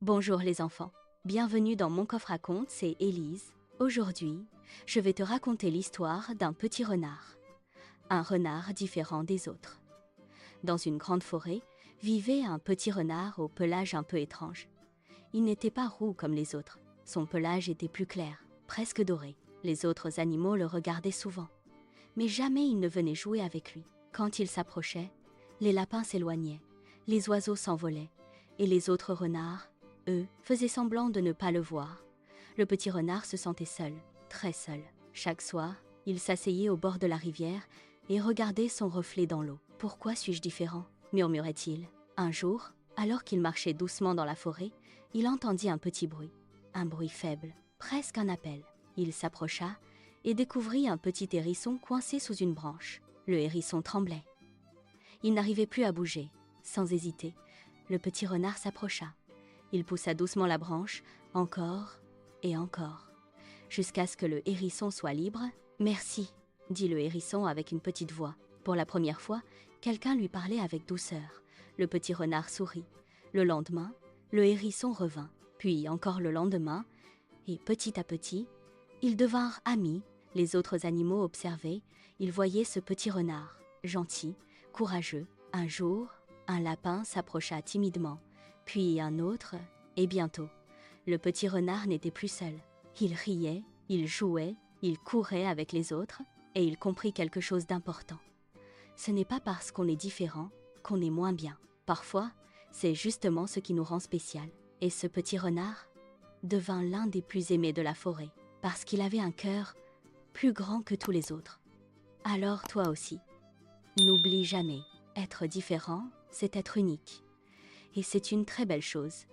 Bonjour les enfants, bienvenue dans Mon coffre raconte, c'est Élise. Aujourd'hui, je vais te raconter l'histoire d'un petit renard. Un renard différent des autres. Dans une grande forêt, vivait un petit renard au pelage un peu étrange. Il n'était pas roux comme les autres, son pelage était plus clair, presque doré. Les autres animaux le regardaient souvent, mais jamais il ne venait jouer avec lui. Quand il s'approchait, les lapins s'éloignaient, les oiseaux s'envolaient, et les autres renards, eux, faisaient semblant de ne pas le voir. Le petit renard se sentait seul, très seul. Chaque soir, il s'asseyait au bord de la rivière et regardait son reflet dans l'eau. « Pourquoi suis-je différent ?» murmurait-il. Un jour, alors qu'il marchait doucement dans la forêt, il entendit un petit bruit faible, presque un appel. Il s'approcha et découvrit un petit hérisson coincé sous une branche. Le hérisson tremblait. Il n'arrivait plus à bouger. Sans hésiter, le petit renard s'approcha. Il poussa doucement la branche, encore et encore, jusqu'à ce que le hérisson soit libre. « Merci », dit le hérisson avec une petite voix. Pour la première fois, quelqu'un lui parlait avec douceur. Le petit renard sourit. Le lendemain, le hérisson revint, puis encore le lendemain, et petit à petit, ils devinrent amis. Les autres animaux observaient, ils voyaient ce petit renard, gentil, courageux. Un jour, un lapin s'approcha timidement, puis un autre, et bientôt, le petit renard n'était plus seul. Il riait, il jouait, il courait avec les autres, et il comprit quelque chose d'important. Ce n'est pas parce qu'on est différent qu'on est moins bien. Parfois, c'est justement ce qui nous rend spécial. Et ce petit renard devint l'un des plus aimés de la forêt, parce qu'il avait un cœur plus grand que tous les autres. Alors toi aussi, n'oublie jamais, être différent, c'est être unique. Et c'est une très belle chose.